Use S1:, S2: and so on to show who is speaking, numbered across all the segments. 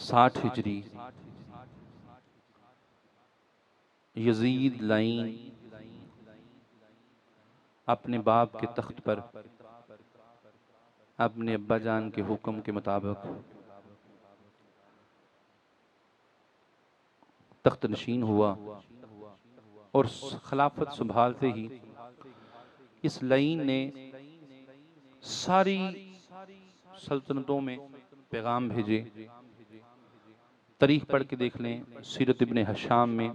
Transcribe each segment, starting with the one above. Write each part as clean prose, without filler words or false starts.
S1: 60 हिजरी Yazid line अपने बाप के तख्त पर अपने अब्बा जान के हुक्म के मुताबिक तख्त नशीन हुआ और खिलाफत संभालते ही इस लाइन ने सारी सल्तनतों में पैगाम भेजे। तारीख पढ़ के देख लें, सीरत इब्ने हशाम में,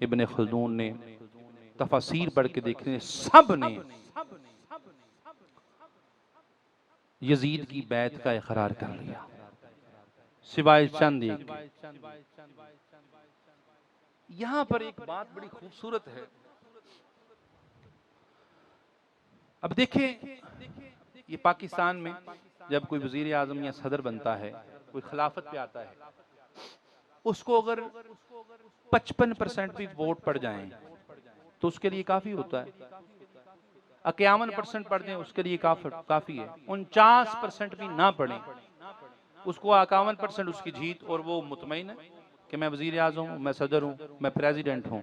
S1: इब्ने खल्दून ने, तफासीर पढ़ के देख लें, सब ने यजीद की बैत का इकरार कर लिया सिवाय चंद एक के। यहां पर एक बात बड़ी खूबसूरत है। अब देखें, ये पाकिस्तान में जब कोई वजीर आजम या सदर बनता है, कोई खिलाफत पे आता है, उसको अगर 55% भी वोट पड़ जाएं तो उसके लिए काफी होता है। 51% पड़ जाए उसके लिए काफी है। 49% भी ना पड़े उसको 51% उसकी जीत, और वो मुतमईन है कि मैं वजीर आजम हूं, मैं सदर हूं, मैं प्रेसिडेंट हूं।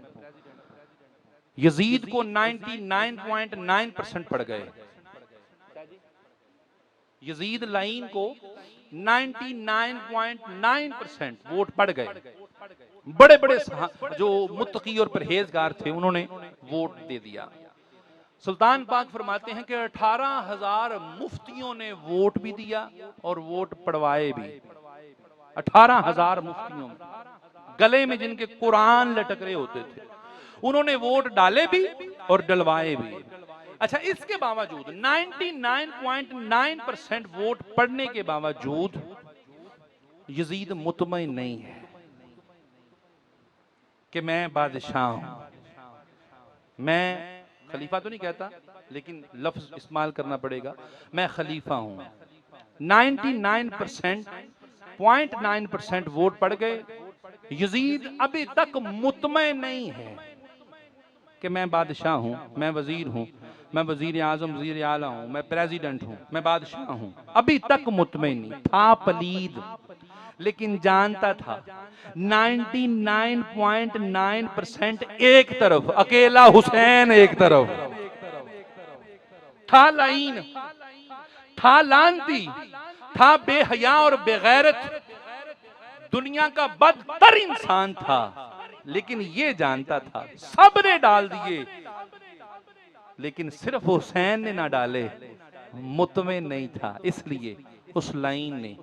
S1: यजीद को 99.9% पड़ गए। यजीद लाइन को 99.9% वोट पड़ गए। बड़े बड़े जो मुत्तकी और परहेजगार थे उन्होंने वोट दे दिया। सुल्तान पाक फरमाते हैं कि 18,000 मुफ्तियों ने वोट भी दिया और वोट पढ़वाए भी। 18,000 मुफ्तियों, गले में जिनके कुरान लटक रहे होते थे, उन्होंने वोट डाले भी और डलवाए भी। अच्छा, इसके बावजूद 99.9% वोट पड़ने के बावजूद यजीद मुतमईन नहीं है कि मैं बादशाह हूं। मैं खलीफा तो नहीं कहता, लेकिन लफ्ज इस्तेमाल करना पड़ेगा, मैं खलीफा हूं। 99.9% वोट पड़ गए। यजीद अभी तक मुतमईन नहीं है कि मैं बादशाह हूं, मैं वजीर हूं, मैं वजीर आजम, वजीर आला हूं, मैं प्रेसिडेंट हूं, मैं बादशाह हूं। अभी तक मुतमईन नहीं था। पलीद, लेकिन जानता था 99.9% एक तरफ, अकेला हुसैन एक तरफ था। लाइन था, लानती था, बेहया और बेगैरत, दुनिया का बदतर इंसान था, लेकिन ये जानता था सबने डाल दिए, लेकिन सिर्फ हुसैन ने ना डाले। मुतमईन नहीं था, इसलिए उस लाइन ने